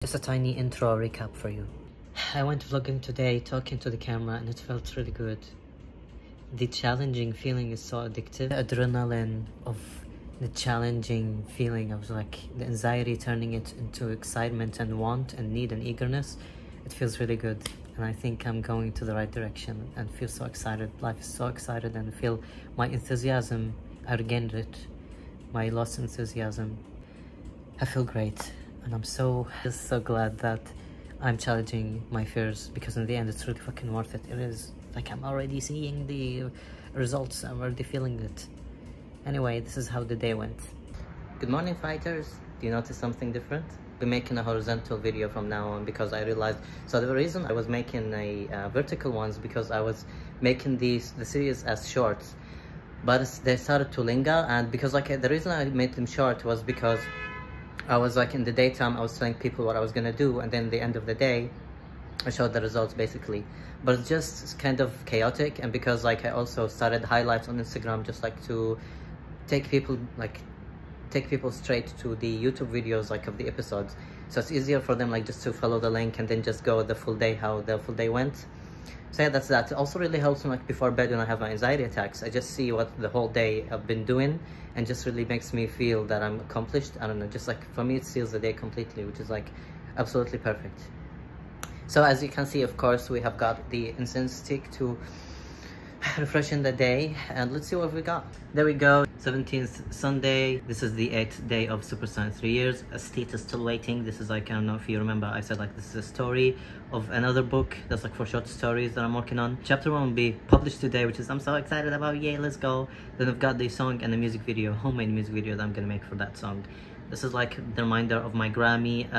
Just a tiny intro recap for you. I went vlogging today, talking to the camera, and it felt really good. The challenging feeling is so addictive. The adrenaline of the challenging feeling of like the anxiety turning it into excitement and want and need and eagerness. It feels really good, and I think I'm going to the right direction and feel so excited. Life is so excited, and I feel my enthusiasm, I regained it. My lost enthusiasm. I feel great. And I'm just so glad that I'm challenging my fears, because in the end it's really fucking worth it. It is. Like, I'm already seeing the results, I'm already feeling it. Anyway, this is how the day went. Good morning, fighters. Do you notice something different? We're making a horizontal video from now on because I realized, so the reason I was making a vertical ones because I was making the series as shorts, but they started to linger, and because like the reason I made them short was because I was like in the daytime I was telling people what I was gonna do, and then at the end of the day I showed the results basically. But it's just kind of chaotic, and because like I also started highlights on Instagram just like to take people straight to the YouTube videos like of the episodes, so it's easier for them like just to follow the link and then just go the full day, how the full day went. So yeah, that's that. It also really helps me like before bed when I have my anxiety attacks. I just see what the whole day I've been doing, and just really makes me feel that I'm accomplished. I don't know, just like for me it seals the day completely, which is like absolutely perfect. So as you can see, of course, we have got the incense stick to refreshing the day, and let's see what we got. There we go. 17th Sunday. This is the 8th day of Super Science 3 years. Steve is still waiting. This is like, I don't know if you remember, I said like this is a story of another book that's like for short stories that I'm working on. Chapter 1 will be published today, which is I'm so excited about. Yay, let's go. Then I've got the song and the music video, homemade music video that I'm gonna make for that song. This is like the reminder of my Grammy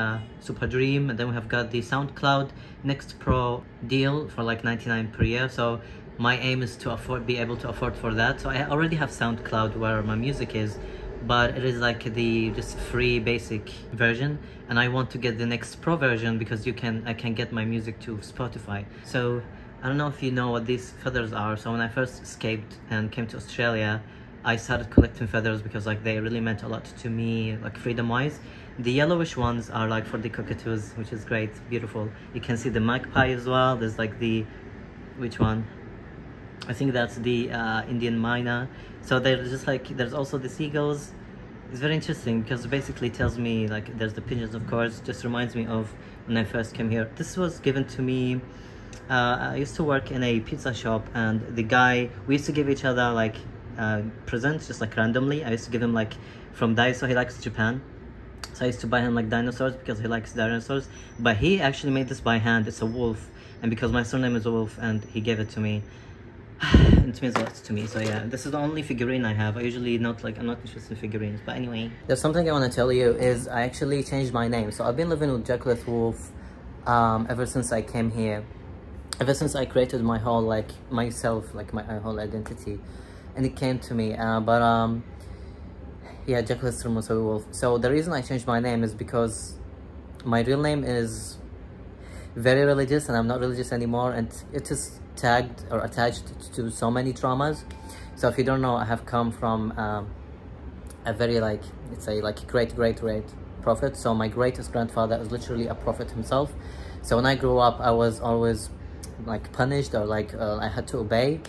Super Dream. And then we have got the SoundCloud Next Pro deal for like 99 per year. So my aim is to be able to afford for that. So I already have SoundCloud where my music is, but it is like the just free basic version, and I want to get the Next Pro version because I can get my music to Spotify. So I don't know if you know what these feathers are. So when I first escaped and came to Australia, I started collecting feathers because like they really meant a lot to me, like freedom wise. The yellowish ones are like for the cockatoos, which is great, beautiful. You can see the magpie as well. There's like the, which one? I think that's the Indian myna. So there's just like, there's also the seagulls. It's very interesting because it basically tells me, like, there's the pigeons, of course. Just reminds me of when I first came here. This was given to me. I used to work in a pizza shop, and the guy, we used to give each other like presents just like randomly. I used to give him like from Daiso. He likes Japan, so I used to buy him like dinosaurs because he likes dinosaurs. But he actually made this by hand. It's a wolf, and because my surname is Wolf, and he gave it to me. It means a lot to me. So yeah, this is the only figurine I have. I usually I'm not interested in figurines, but anyway. There's something I want to tell you is I actually changed my name. So I've been living with Jacqueline Wolf ever since I came here, ever since I created my whole like myself, like my whole identity, and it came to me. Yeah, Jacqueline Wolf. So the reason I changed my name is because my real name is very religious, and I'm not religious anymore, and it is tagged or attached to so many traumas. So if you don't know, I have come from a very like, let's say like great prophet. So my greatest grandfather is literally a prophet himself. So when I grew up, I was always like punished, or like I had to obey.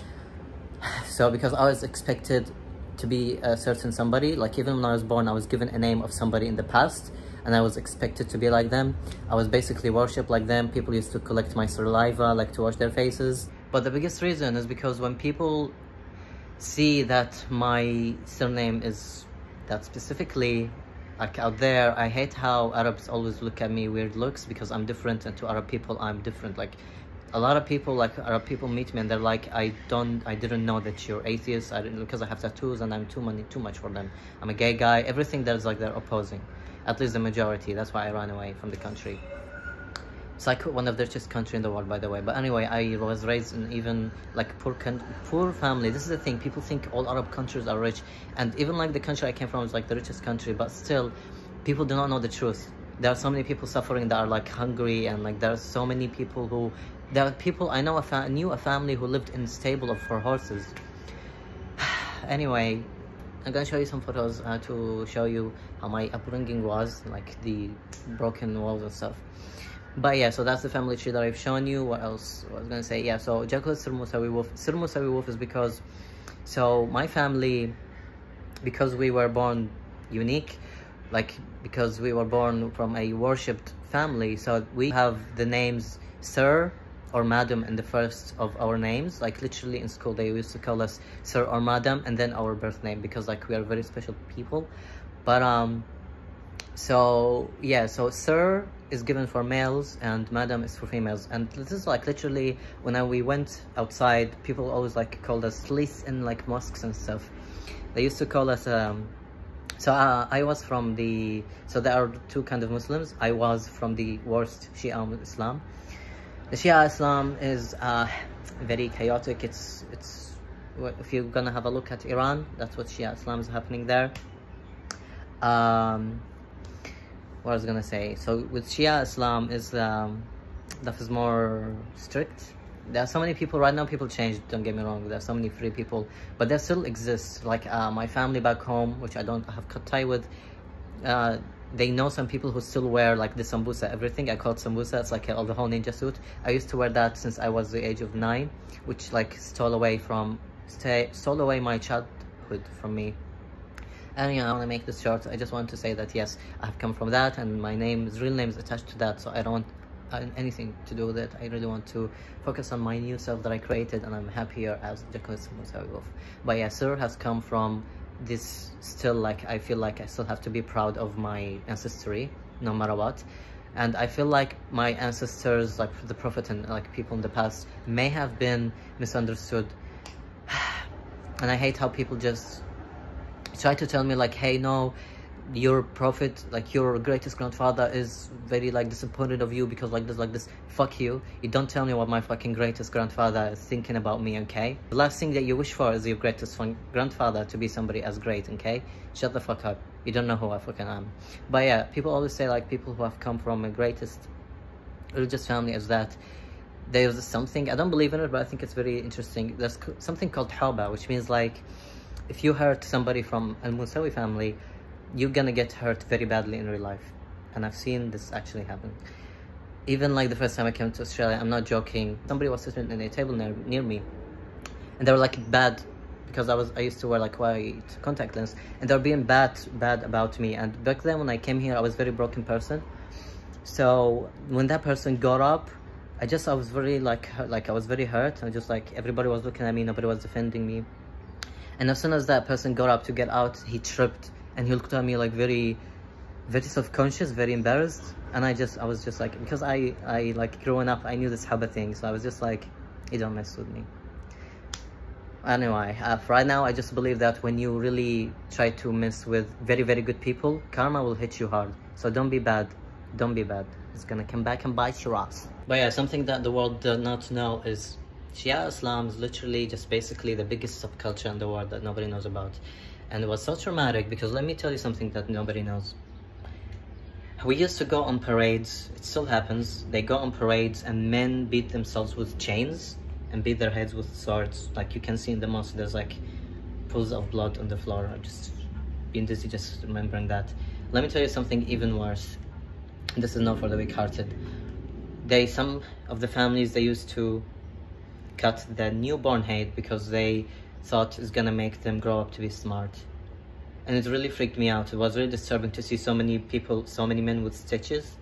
So because I was expected to be a certain somebody, like even when I was born, I was given a name of somebody in the past, and I was expected to be like them. I was basically worshipped like them. People used to collect my saliva, like to wash their faces. But the biggest reason is because when people see that my surname is that specifically like out there, I hate how Arabs always look at me weird looks because I'm different, and to Arab people I'm different. Like a lot of people, like Arab people meet me and they're like, I didn't know that you're atheist. I didn't, because I have tattoos and I'm too much for them. I'm a gay guy. Everything that's like they're opposing. At least the majority. That's why I ran away from the country. It's like one of the richest country in the world, by the way. But anyway, I was raised in even like poor family. This is the thing. People think all Arab countries are rich, and even like the country I came from is like the richest country. But still, people do not know the truth. There are so many people suffering that are like hungry, and like there are so many people who. There are people I know. Knew a family who lived in a stable for horses. Anyway. I'm gonna show you some photos to show you how my upbringing was, like the broken walls and stuff. But yeah, so that's the family tree that I've shown you. What else I was gonna say? Yeah, so Jekyll is Sir Musawi Wolf. Sir Musawi Wolf is because, so my family, because we were born unique, like because we were born from a worshipped family, so we have the names Sir or Madam in the first of our names. Like literally in school they used to call us Sir or Madam and then our birth name, because like we are very special people. But so yeah, so Sir is given for males and Madam is for females. And this is like literally when we went outside, people always like called us Slis in like mosques and stuff. They used to call us so I was from the, so there are two kind of Muslims. I was from the worst Shia Islam. The Shia Islam is very chaotic. It's if you're gonna have a look at Iran, that's what Shia Islam is happening there. What I was gonna say, so with Shia Islam is that is more strict. There are so many people right now, people changed, don't get me wrong, there are so many free people, but there still exists. Like my family back home, which I don't have cut tie with, they know some people who still wear like the sambusa, everything. I call it sambusa, it's like the whole ninja suit. I used to wear that since I was the age of 9, which like stole away my childhood from me. And yeah, I want to make this short. I just want to say that yes, I've come from that, and my real name is attached to that, so I don't want anything to do with it. I really want to focus on my new self that I created, and I'm happier as Jekyll is Sir Wolf. But yeah, Sir has come from this, still like I feel like I still have to be proud of my ancestry no matter what. And I feel like my ancestors, like the prophet and like people in the past, may have been misunderstood. And I hate how people just try to tell me like, hey, no, your prophet, like your greatest grandfather is very like disappointed of you because like this. Fuck you. You don't tell me what my fucking greatest grandfather is thinking about me, okay? The last thing that you wish for is your greatest grandfather to be somebody as great, okay? Shut the fuck up. You don't know who I fucking am. But yeah, people always say like people who have come from a greatest religious family is that there's something, I don't believe in it, but I think it's very interesting. There's something called hawba, which means like if you hurt somebody from Al Musawi family, you're gonna get hurt very badly in real life. And I've seen this actually happen. Even like the first time I came to Australia, I'm not joking, somebody was sitting in a table near me, and they were like bad, because I used to wear like white contact lens, and they were being bad about me. And back then when I came here, I was a very broken person. So when that person got up, I was very I was very hurt. I just like, everybody was looking at me, nobody was defending me. And as soon as that person got up to get out, he tripped, and he looked at me like very self-conscious, very embarrassed. And I was just like, because I like growing up, I knew this haba thing, so I was just like, you don't mess with me. Anyway, right now I just believe that when you really try to mess with very good people, karma will hit you hard. So don't be bad, it's gonna come back and bite your ass. But yeah, something that the world does not know is Shia Islam is literally just basically the biggest subculture in the world that nobody knows about. And it was so traumatic, because let me tell you something that nobody knows. We used to go on parades, it still happens, they go on parades and men beat themselves with chains and beat their heads with swords. Like you can see in the mosque, there's like pools of blood on the floor. I'm just being dizzy just remembering that. Let me tell you something even worse. This is not for the weak-hearted. Some of the families, they used to cut the newborn head because they thought it's gonna make them grow up to be smart. And it really freaked me out. It was really disturbing to see so many people, so many men with stitches,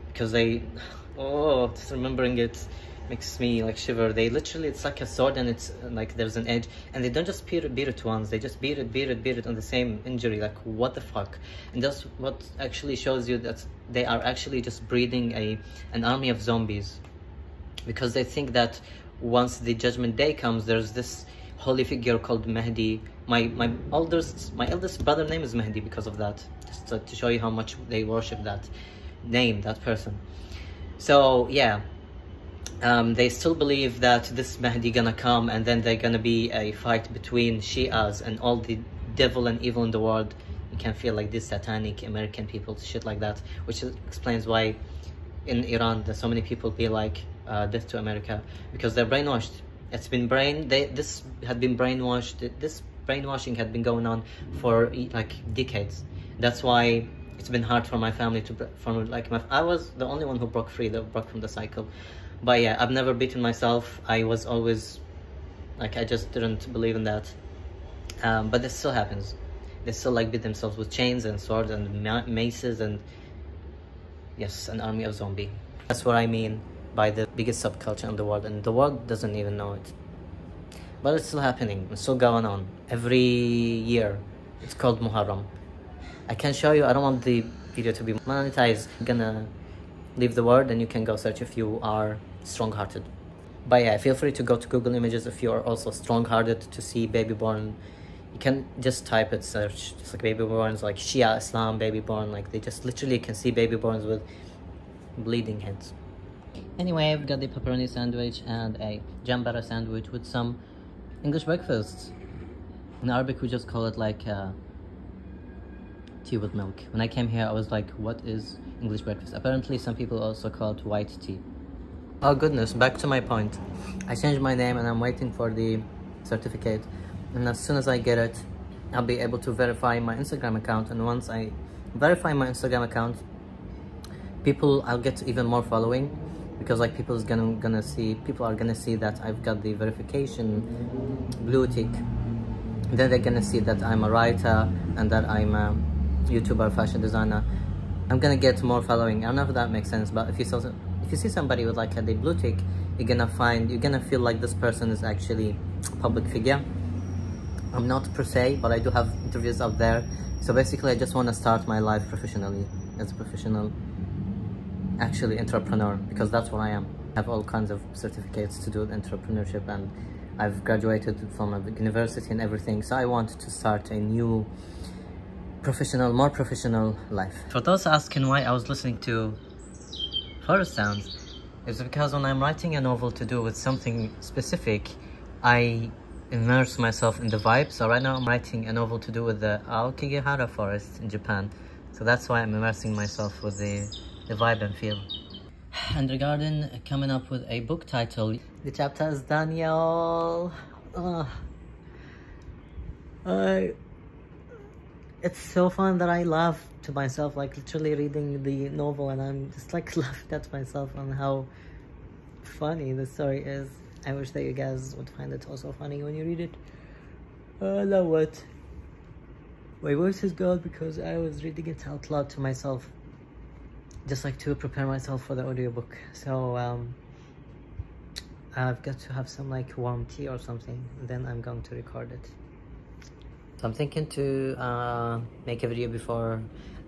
because just remembering it makes me like shiver. They literally, it's like a sword, and it's like there's an edge, and they don't just beat it once, they just beat it on the same injury. Like what the fuck? And that's what actually shows you that they are actually just breeding an army of zombies, because they think that once the judgment day comes, there's this holy figure called Mahdi. My eldest brother name is Mahdi because of that, just to show you how much they worship that name, that person. So yeah, they still believe that this Mahdi gonna come, and then they're gonna be a fight between Shias and all the devil and evil in the world. You can feel like this satanic American people, shit like that, which explains why in Iran there's so many people be like death to America, because they're brainwashed. It's been this had been brainwashed. This brainwashing had been going on for like decades. That's why it's been hard for my family to, I was the only one who broke from the cycle. But yeah, I've never beaten myself. I was always like, I just didn't believe in that. But this still happens. They still like beat themselves with chains and swords and maces and yes, an army of zombies. That's what I mean by the biggest subculture in the world, and the world doesn't even know it. But it's still happening, it's still going on. Every year, it's called Muharram. I can show you, I don't want the video to be monetized. I'm gonna leave the word and you can go search if you are strong-hearted. But yeah, feel free to go to Google Images if you are also strong-hearted to see baby born. You can just type it, search, just like baby borns, like Shia Islam baby born, like they just literally can see baby borns with bleeding heads. Anyway, I've got the pepperoni sandwich and a jambara sandwich with some English breakfast. In Arabic, we just call it like tea with milk. When I came here, I was like, what is English breakfast? Apparently, some people also call it white tea. Oh goodness, back to my point. I changed my name and I'm waiting for the certificate. And as soon as I get it, I'll be able to verify my Instagram account. And once I verify my Instagram account, I'll get even more following, because like people are gonna see that I've got the verification blue tick. Then they're gonna see that I'm a writer and that I'm a YouTuber, fashion designer. I'm gonna get more following. I don't know if that makes sense, but if you see somebody with like the blue tick, you're gonna feel like this person is actually a public figure. I'm not per se, but I do have interviews up there. So basically, I just want to start my life professionally, as a professional, actually entrepreneur, because that's what I am. I have all kinds of certificates to do with entrepreneurship, and I've graduated from a university and everything. So I want to start a new more professional life. For those asking why I was listening to forest sounds, it's because when I'm writing a novel to do with something specific, I immerse myself in the vibe. So right now I'm writing a novel to do with the Aokigahara forest in Japan. So that's why I'm immersing myself with the vibe and feel. And regarding coming up with a book title, the chapter is done, y'all. It's so fun that I laugh to myself, like literally reading the novel, and I'm just like laughing at myself on how funny the story is. I wish that you guys would find it also funny when you read it. Now what? My voice is gone because I was reading it out loud to myself, just like to prepare myself for the audiobook. So I've got to have some like warm tea or something, and then I'm going to record it. So I'm thinking to make a video before.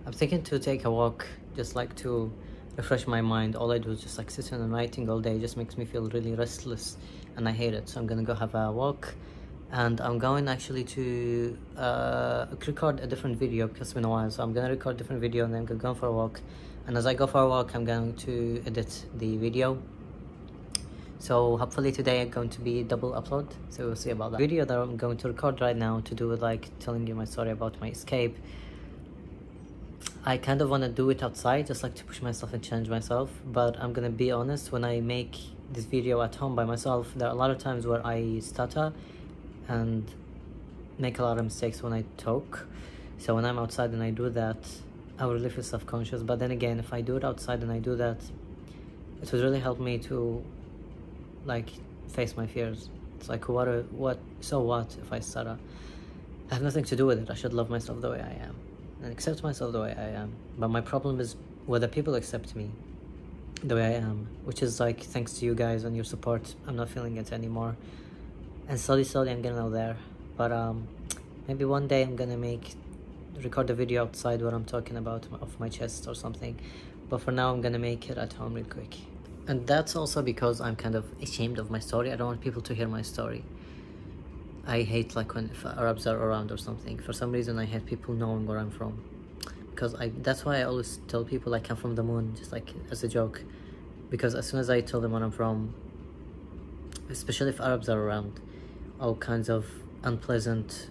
I'm thinking to take a walk, just like to refresh my mind. All I do is just like sitting and writing all day. It just makes me feel really restless and I hate it. So I'm gonna go have a walk, and I'm going actually to record a different video because it's been a while. So I'm gonna record a different video and then I'm gonna go for a walk, and as I go for a walk I'm going to edit the video. So hopefully today I'm going to be double upload, so we'll see about that. The video that I'm going to record right now to do with like telling you my story about my escape, I kind of want to do it outside, just like to push myself and challenge myself. But I'm gonna be honest, when I make this video at home by myself, there are a lot of times where I stutter and make a lot of mistakes when I talk. So when I'm outside and I do that, I will really feel self-conscious. But then again, if I do it outside and I do that, it would really help me to like face my fears. It's like, so what if I stutter? I have nothing to do with it. I should love myself the way I am and accept myself the way I am. But my problem is whether people accept me the way I am, which is like, thanks to you guys and your support, I'm not feeling it anymore. And slowly I'm gonna know there. But maybe one day I'm gonna record a video outside where I'm talking about off my chest or something. But for now I'm gonna make it at home real quick. And that's also because I'm kind of ashamed of my story. I don't want people to hear my story. I hate like if Arabs are around or something. For some reason I hate people knowing where I'm from, because that's why I always tell people like I'm from the moon, just like as a joke. Because as soon as I tell them where I'm from, especially if Arabs are around, all kinds of unpleasant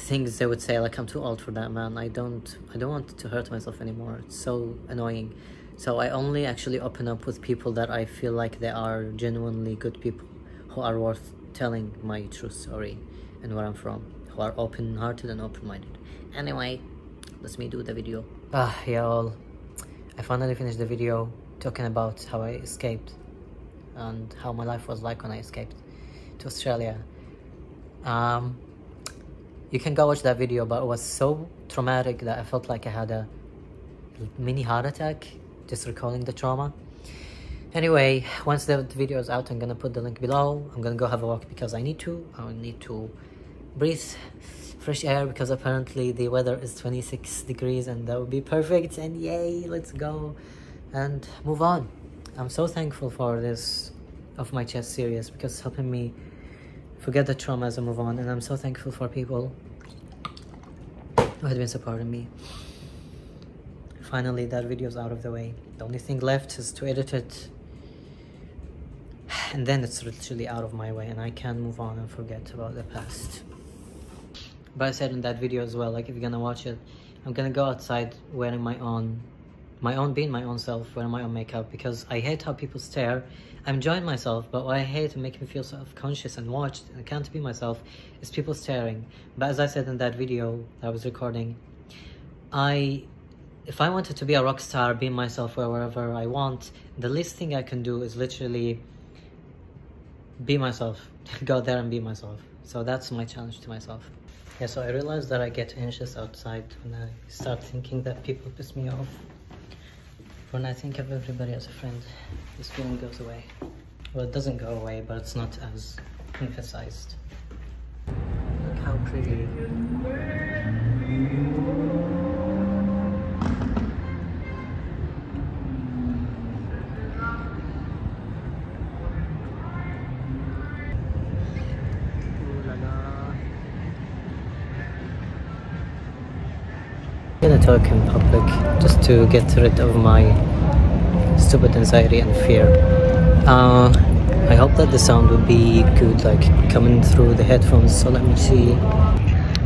things they would say, like I'm too old for that, man. I don't want to hurt myself anymore. It's so annoying. So I only actually open up with people that I feel like they are genuinely good people who are worth telling my true story and where I'm from, who are open-hearted and open-minded. Anyway, let me do the video. Yeah, all. I finally finished the video talking about how I escaped and how my life was like when I escaped to Australia. You can go watch that video, but it was so traumatic that I felt like I had a mini heart attack just recalling the trauma. Anyway, once the video is out, I'm gonna put the link below. I'm gonna go have a walk because I need to breathe fresh air, because apparently the weather is 26 degrees and that would be perfect. And yay, let's go and move on. I'm so thankful for this Off My Chest series because it's helping me forget the trauma as I move on, and I'm so thankful for people who had been supporting me. Finally, that video's out of the way. The only thing left is to edit it, and then it's literally out of my way and I can move on and forget about the past. But I said in that video as well, like, if you're gonna watch it, I'm gonna go outside wearing being my own self, wearing my own makeup, because I hate how people stare. I'm enjoying myself, but what I hate and make me feel self-conscious and watched and I can't be myself is people staring. But as I said in that video that I was recording, if I wanted to be a rock star, be myself wherever I want, the least thing I can do is literally be myself. Go there and be myself. So that's my challenge to myself. Yeah, so I realized that I get anxious outside when I start thinking that people piss me off. When I think of everybody as a friend, this feeling goes away. Well, it doesn't go away, but it's not as emphasized. Look how pretty. I'm gonna talk in public just to get rid of my stupid anxiety and fear. I hope that the sound would be good, like coming through the headphones. So let me see.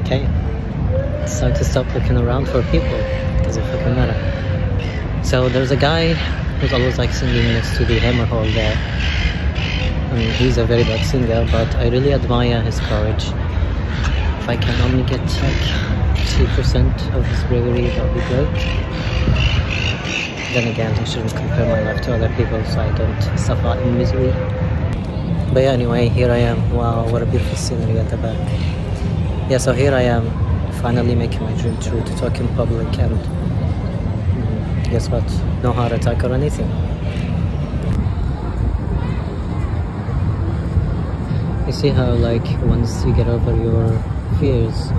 Okay, it's time to stop looking around for people. Doesn't fucking matter. So there's a guy who's always like singing next to the hammer hole there. I mean, he's a very bad singer, but I really admire his courage. If I can only get like 2% of his bravery, that would be great. Then again, I shouldn't compare my life to other people so I don't suffer in misery. But yeah, anyway, here I am. Wow, what a beautiful scenery at the back. Yeah, so here I am, finally making my dream true, to talk in public, and guess what? No heart attack or anything. You see how, like, once you get over your fears,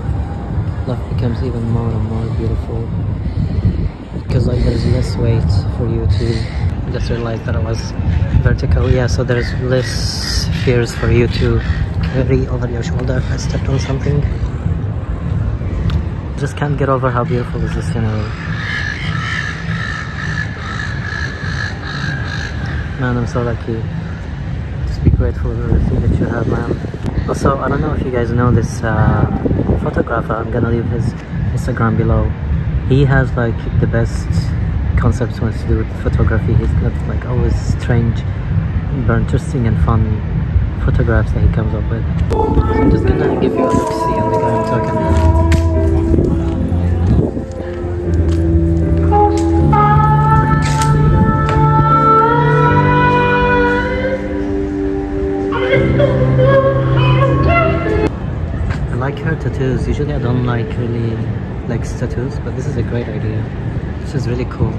life becomes even more and more beautiful, because like there's less weight for you to just realize that it was vertical. Yeah, so there's less fears for you to carry over your shoulder if I stepped on something. Just can't get over how beautiful is this scenery. Man, I'm so lucky. Just be grateful for everything that you have, man. Also, I don't know if you guys know this photographer. I'm gonna leave his Instagram below. He has like the best concepts when to do with photography. He's got like always strange but interesting and fun photographs that he comes up with. So I'm just gonna give you a look-see on the guy I'm talking about. I like her tattoos. Usually I don't really like tattoos, but this is a great idea. This is really cool.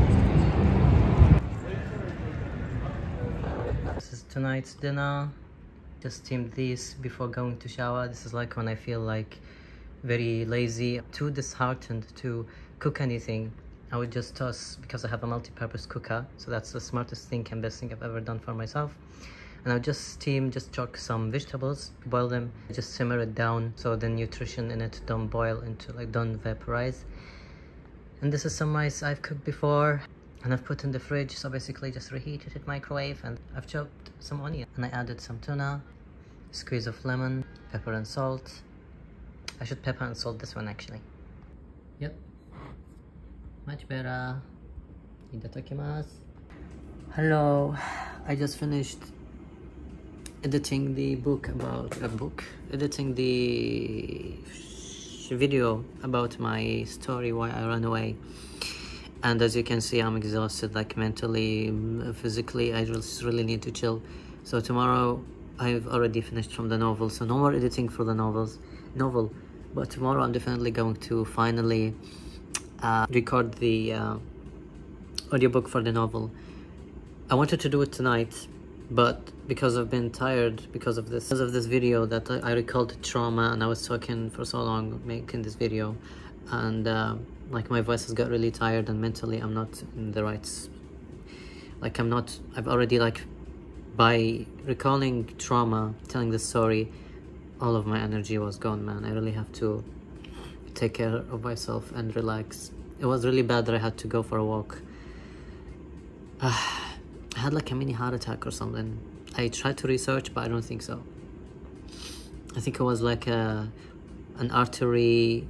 This is tonight's dinner. Just steamed these before going to shower. This is like when I feel like very lazy, too disheartened to cook anything. I would just toss, because I have a multi-purpose cooker, so that's the smartest thing and best thing I've ever done for myself. And I'll just chuck some vegetables, boil them, just simmer it down so the nutrition in it don't boil into, like, don't vaporize. And this is some rice I've cooked before and I've put in the fridge, so basically just reheated it, microwave, and I've chopped some onion and I added some tuna, squeeze of lemon, pepper and salt. I should pepper and salt this one actually. Yep, much better. Itadakimasu. Hello, I just finished editing the book about editing the video about my story why I ran away. And as you can see, I'm exhausted, like mentally, physically. I just really need to chill. So tomorrow I've already finished from the novel, so no more editing for the novel. But tomorrow I'm definitely going to finally record the audiobook for the novel. I wanted to do it tonight, but because I've been tired because of this video that I recalled trauma, and I was talking for so long making this video, and like my voice has got really tired, and mentally I'm not in the right, like I've already, like, by recalling trauma, telling the story, all of my energy was gone, man. I really have to take care of myself and relax. It was really bad that I had to go for a walk. I had like a mini heart attack or something. I tried to research, but I don't think so. I think it was like an artery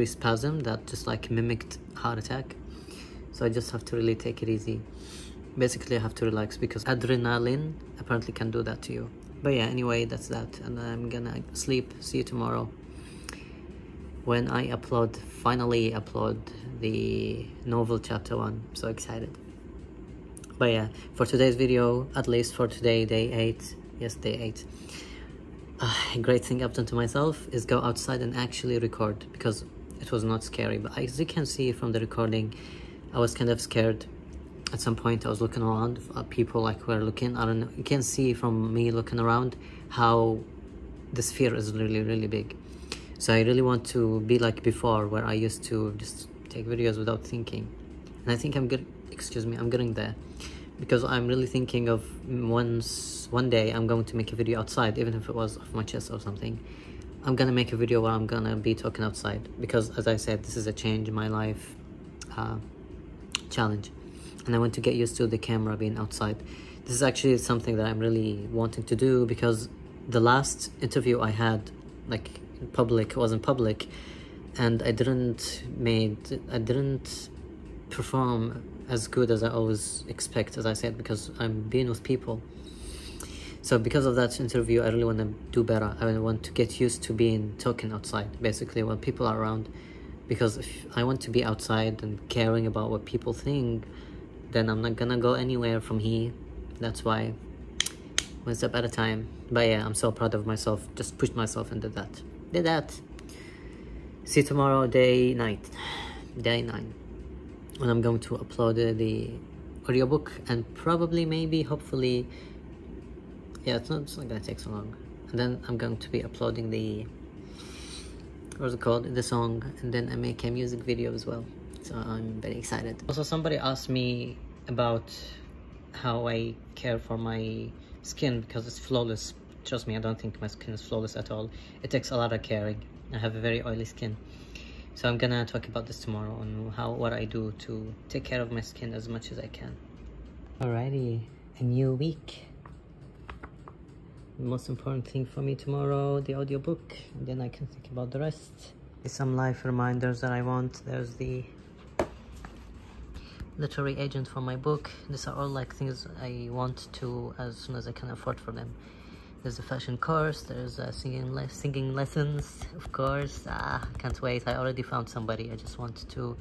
spasm that just like mimicked heart attack. So I just have to really take it easy. Basically I have to relax because adrenaline apparently can do that to you. But yeah, anyway, that's that, and I'm gonna sleep. See you tomorrow when I finally upload the novel chapter 1. So excited. But yeah, for today's video, at least for today, day 8, yes, day 8, a great thing I've done to myself is go outside and actually record, because it was not scary. But as you can see from the recording, I was kind of scared. At some point I was looking around, people like were looking, I don't know, you can see from me looking around how this fear is really, really big. So I really want to be like before, where I used to just take videos without thinking. And I think I'm getting there, because I'm really thinking of one day I'm going to make a video outside, even if it was off my chest or something. I'm gonna make a video where I'm gonna be talking outside, because as I said, this is a change in my life, challenge, and I want to get used to the camera being outside. This is actually something that I'm really wanting to do, because the last interview I had, like in public, was in public, and I didn't perform as good as I always expect, as I said, because I'm being with people. So because of that interview, I really want to do better. I want to get used to talking outside, basically, when people are around, because if I want to be outside and caring about what people think, then I'm not gonna go anywhere from here. That's why one step at a time. But yeah, I'm so proud of myself. Just pushed myself and did that. See you tomorrow, day 9, when I'm going to upload the audiobook, and probably, maybe, hopefully, yeah, it's not gonna take so long. And then I'm going to be uploading the song, and then I make a music video as well. So I'm very excited. Also, somebody asked me about how I care for my skin, because it's flawless. Trust me, I don't think my skin is flawless at all. It takes a lot of caring. I have a very oily skin. So I'm gonna talk about this tomorrow, on what I do to take care of my skin as much as I can. Alrighty, a new week. The most important thing for me tomorrow, the audiobook, and then I can think about the rest. Some life reminders that I want. There's the literary agent for my book. These are all like things I want to, as soon as I can afford for them. There's a fashion course, there's singing lessons, of course. Can't wait. I already found somebody. I just want to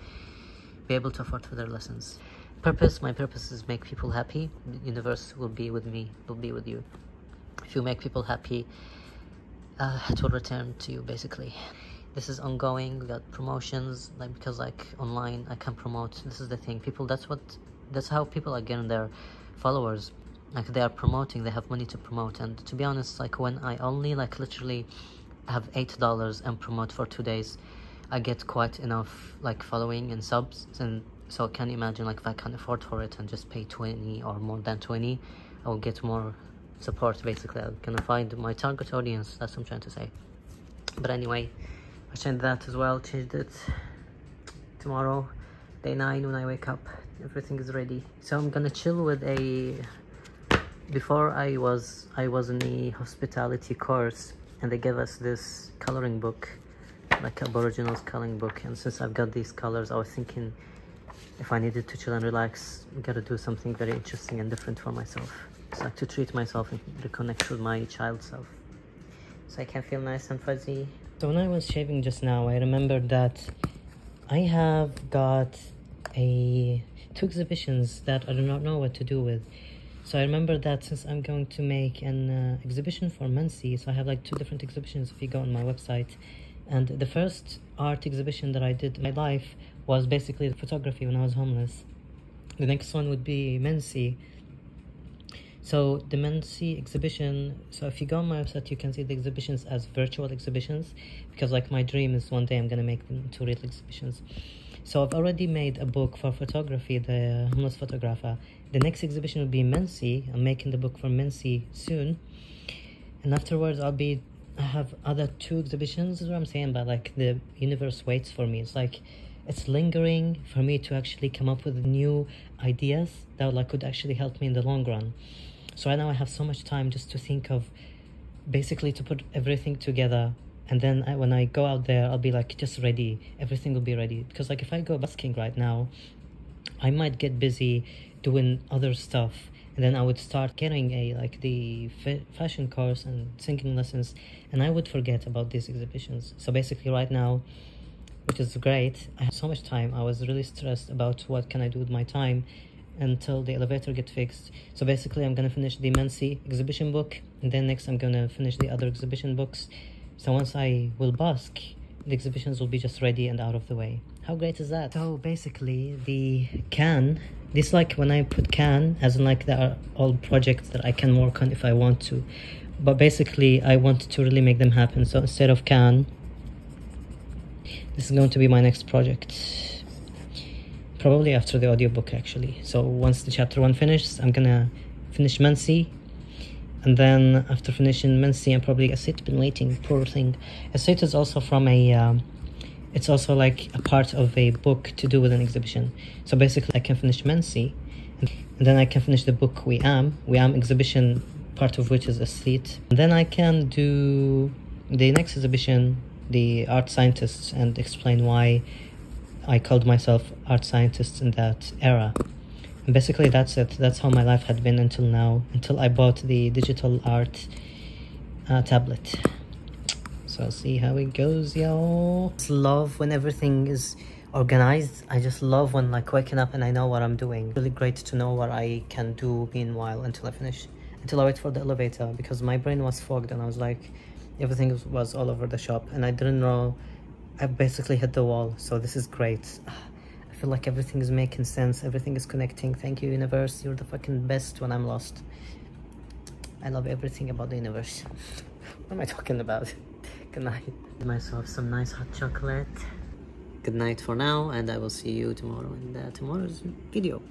be able to afford for their lessons. My purpose is make people happy. The universe will be with me, will be with you. If you make people happy, it will return to you, basically. This is ongoing. We got promotions, because online I can promote. This is the thing, people, that's how people are getting their followers. Like, they are promoting, they have money to promote. And to be honest, when I only literally have $8 and promote for 2 days, I get quite enough following and subs. And so can you imagine, if I can afford for it and just pay 20 or more than 20, I will get more support. Basically, I'm gonna find my target audience. That's what I'm trying to say. But anyway, I changed that as well. Changed it tomorrow, day 9, when I wake up. Everything is ready. So I'm gonna chill with before I was in the hospitality course, and they gave us this coloring book, like Aboriginals coloring book. And since I've got these colors, I was thinking if I needed to chill and relax, I gotta do something very interesting and different for myself. It's like to treat myself and reconnect with my child self, so I can feel nice and fuzzy. So when I was shaving just now, I remembered that I have got two exhibitions that I do not know what to do with. So I remember that since I'm going to make an exhibition for Muncie, so I have like 2 different exhibitions if you go on my website. And the first art exhibition that I did in my life was basically photography when I was homeless. The next one would be Muncie. So the Muncie exhibition, so if you go on my website, you can see the exhibitions as virtual exhibitions, because like my dream is one day I'm gonna make them into real exhibitions. So I've already made a book for photography, the homeless photographer. The next exhibition will be Muncie. I'm making the book for Muncie soon. And afterwards I have other 2 exhibitions, is what I'm saying, but like the universe waits for me. It's like, it's lingering for me to actually come up with new ideas that like could actually help me in the long run. So right now I have so much time just to think of, basically to put everything together. And then when I go out there, I'll be like just ready. Everything will be ready. Because like if I go busking right now, I might get busy doing other stuff. And then I would start getting the fashion course and singing lessons. And I would forget about these exhibitions. So basically right now, which is great, I have so much time. I was really stressed about what can I do with my time until the elevator gets fixed. So basically I'm going to finish the Muncie exhibition book. And then next I'm going to finish the other exhibition books. So once I will busk, the exhibitions will be just ready and out of the way. How great is that? So basically the can, this like when I put can, as in like there are all projects that I can work on if I want to. But basically I want to really make them happen. So instead of can, this is going to be my next project. Probably after the audiobook actually. So once the chapter 1 finishes, I'm gonna finish Muncie. And then after finishing Muncie, I'm probably Asit been waiting, poor thing. Asit is also from it's also like a part of a book to do with an exhibition. So basically I can finish Muncie, and then I can finish the book We Am exhibition, part of which is Asit. And then I can do the next exhibition, the art scientists, and explain why I called myself art scientist in that era. And basically that's it. That's how my life had been until now, until I bought the digital art tablet. So I'll see how it goes, y'all. I just love when everything is organized. I just love when like waking up and I know what I'm doing. Really great to know what I can do meanwhile until I finish, until I wait for the elevator, because my brain was fogged and I was like, everything was all over the shop and I didn't know. I basically hit the wall. So this is great. I feel like everything is making sense. Everything is connecting. Thank you, universe. You're the fucking best when I'm lost. I love everything about the universe. What am I talking about? Good night. Give myself some nice hot chocolate. Good night for now, and I will see you tomorrow in tomorrow's video.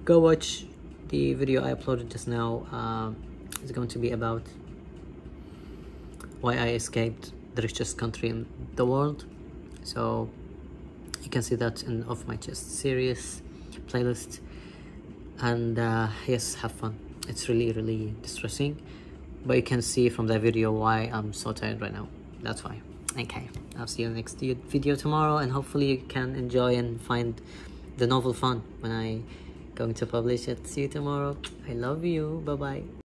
Go watch the video I uploaded just now. It's going to be about why I escaped the richest country in the world. So you can see that in Off My Chest series playlist. And yes, have fun. It's really distressing, but you can see from the video why I'm so tired right now. That's why. Okay, I'll see you in the next video tomorrow, and hopefully you can enjoy and find the novel fun when I going to publish it. See you tomorrow. I love you. Bye bye.